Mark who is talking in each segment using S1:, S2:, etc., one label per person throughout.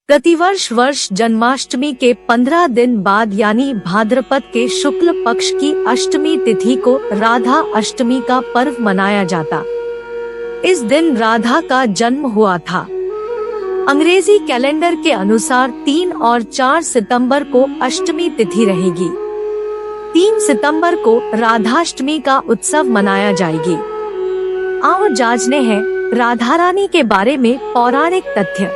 S1: प्रतिवर्ष वर्ष जन्माष्टमी के 15 दिन बाद यानी भाद्रपद के शुक्ल पक्ष की अष्टमी तिथि को राधा अष्टमी का पर्व मनाया जाता। इस दिन राधा का जन्म हुआ था। अंग्रेजी कैलेंडर के अनुसार 3 और 4 सितंबर को अष्टमी तिथि रहेगी। 3 सितंबर को राधाष्टमी का उत्सव मनाया जाएगी। आओ जांचते हैं राधा रानी के बारे में पौराणिक तथ्य।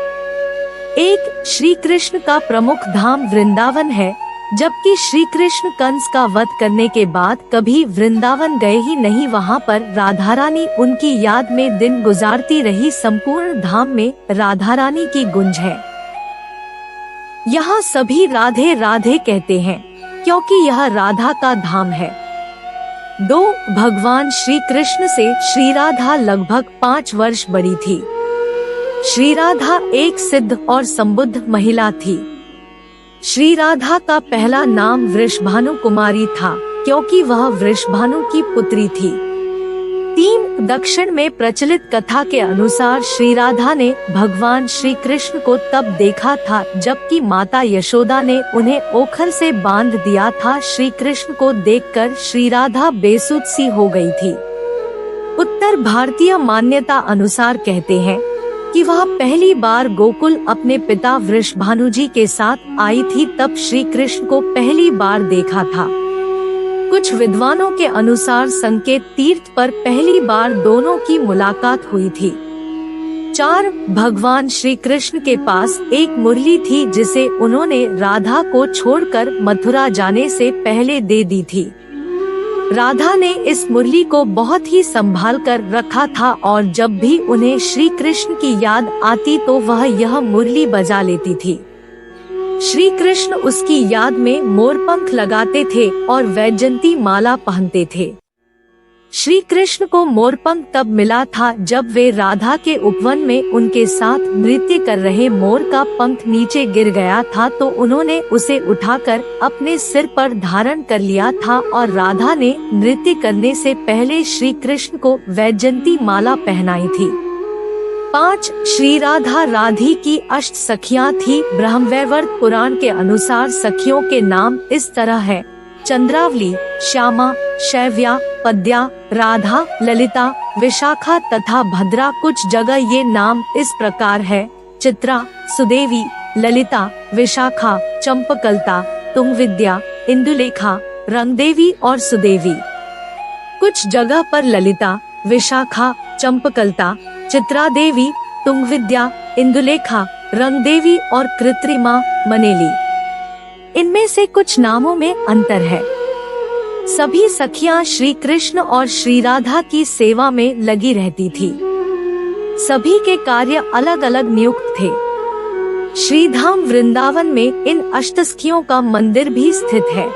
S1: 1. श्री कृष्ण का प्रमुख धाम वृंदावन है, जबकि श्री कृष्ण कंस का वध करने के बाद कभी वृंदावन गए ही नहीं। वहाँ पर राधा रानी उनकी याद में दिन गुजारती रही। संपूर्ण धाम में राधा रानी की गुंज है। यहाँ सभी राधे राधे कहते हैं क्योंकि यह राधा का धाम है। 2. भगवान श्री कृष्ण से श्री राधा लगभग 5 वर्ष बड़ी थी। श्री राधा एक सिद्ध और संबुद्ध महिला थी। श्री राधा का पहला नाम वृषभानु कुमारी था, क्योंकि वह वृषभानु की पुत्री थी। 3. दक्षिण में प्रचलित कथा के अनुसार श्री राधा ने भगवान श्री कृष्ण को तब देखा था जबकि माता यशोदा ने उन्हें ओखल से बांध दिया था। श्री कृष्ण को देखकर श्री राधा बेसुध सी हो गई थी। उत्तर भारतीय मान्यता अनुसार कहते हैं कि वह पहली बार गोकुल अपने पिता वृषभानु जी के साथ आई थी, तब श्री कृष्ण को पहली बार देखा था। कुछ विद्वानों के अनुसार संकेत तीर्थ पर पहली बार दोनों की मुलाकात हुई थी। 4. भगवान श्री कृष्ण के पास एक मुरली थी जिसे उन्होंने राधा को छोड़कर मथुरा जाने से पहले दे दी थी। राधा ने इस मुरली को बहुत ही संभाल कर रखा था और जब भी उन्हें श्री कृष्ण की याद आती तो वह यह मुरली बजा लेती थी। श्री कृष्ण उसकी याद में मोरपंख लगाते थे और वैजयंती माला पहनते थे। श्री कृष्ण को मोरपंख तब मिला था जब वे राधा के उपवन में उनके साथ नृत्य कर रहे मोर का पंख नीचे गिर गया था, तो उन्होंने उसे उठाकर अपने सिर पर धारण कर लिया था और राधा ने नृत्य करने से पहले श्री कृष्ण को वैजयंती माला पहनाई थी। 5. श्री राधा राधी की अष्ट सखियां थी। ब्रह्मवैवर्त पुराण के अनुसार सखियों के नाम इस तरह है: चंद्रावली, श्यामा, शैव्या, पद्या, राधा, ललिता, विशाखा तथा भद्रा। कुछ जगह ये नाम इस प्रकार है: चित्रा, सुदेवी, ललिता, विशाखा, चंपकलता, तुंगविद्या, इंदुलेखा, रंगदेवी और सुदेवी। कुछ जगह पर ललिता, विशाखा, चंपकलता, चित्रा देवी, तुंगविद्या, इंदुलेखा, रंगदेवी और कृत्रिमा, मनेली। इनमें से कुछ नामों में अंतर है। सभी सखियां श्री कृष्ण और श्री राधा की सेवा में लगी रहती थी। सभी के कार्य अलग अलग नियुक्त थे। श्रीधाम वृंदावन में इन अष्टसखियों का मंदिर भी स्थित है।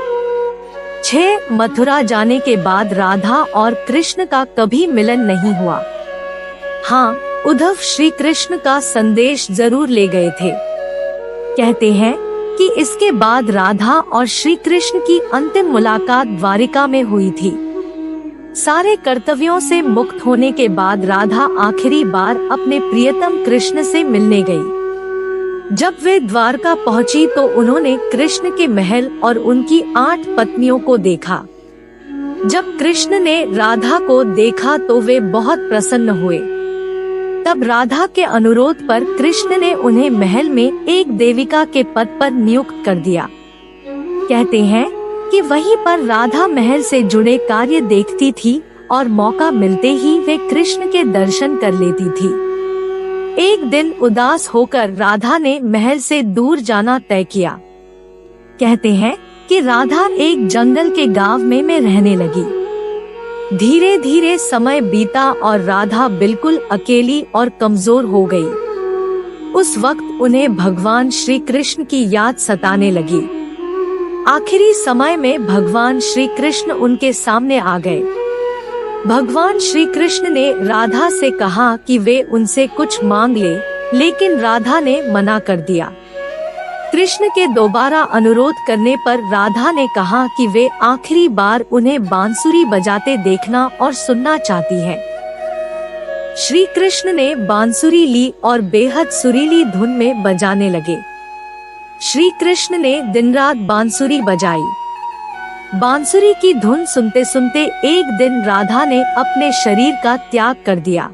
S1: 6. मथुरा जाने के बाद राधा और कृष्ण का कभी मिलन नहीं हुआ। हाँ, उद्धव श्री कृष्ण का संदेश जरूर ले गए थे। कहते हैं कि इसके बाद राधा और श्री कृष्ण की अंतिम मुलाकात द्वारिका में हुई थी। सारे कर्तव्यों से मुक्त होने के बाद राधा आखिरी बार अपने प्रियतम कृष्ण से मिलने गई। जब वे द्वारका पहुंची तो उन्होंने कृष्ण के महल और उनकी 8 पत्नियों को देखा। जब कृष्ण ने राधा को देखा तो वे बहुत प्रसन्न हुए। तब राधा के अनुरोध पर कृष्ण ने उन्हें महल में एक देविका के पद पर नियुक्त कर दिया। कहते हैं कि वहीं पर राधा महल से जुड़े कार्य देखती थी और मौका मिलते ही वे कृष्ण के दर्शन कर लेती थी। एक दिन उदास होकर राधा ने महल से दूर जाना तय किया। कहते हैं कि राधा एक जंगल के गांव में रहने लगी। धीरे धीरे समय बीता और राधा बिल्कुल अकेली और कमजोर हो गई। उस वक्त उन्हें भगवान श्री कृष्ण की याद सताने लगी। आखिरी समय में भगवान श्री कृष्ण उनके सामने आ गए। भगवान श्री कृष्ण ने राधा से कहा कि वे उनसे कुछ मांग ले, लेकिन राधा ने मना कर दिया। कृष्ण के दोबारा अनुरोध करने पर राधा ने कहा कि वे आखिरी बार उन्हें बांसुरी बजाते देखना और सुनना चाहती हैं। श्री कृष्ण ने बांसुरी ली और बेहद सुरीली धुन में बजाने लगे। श्री कृष्ण ने दिन रात बांसुरी बजाई। बांसुरी की धुन सुनते सुनते एक दिन राधा ने अपने शरीर का त्याग कर दिया।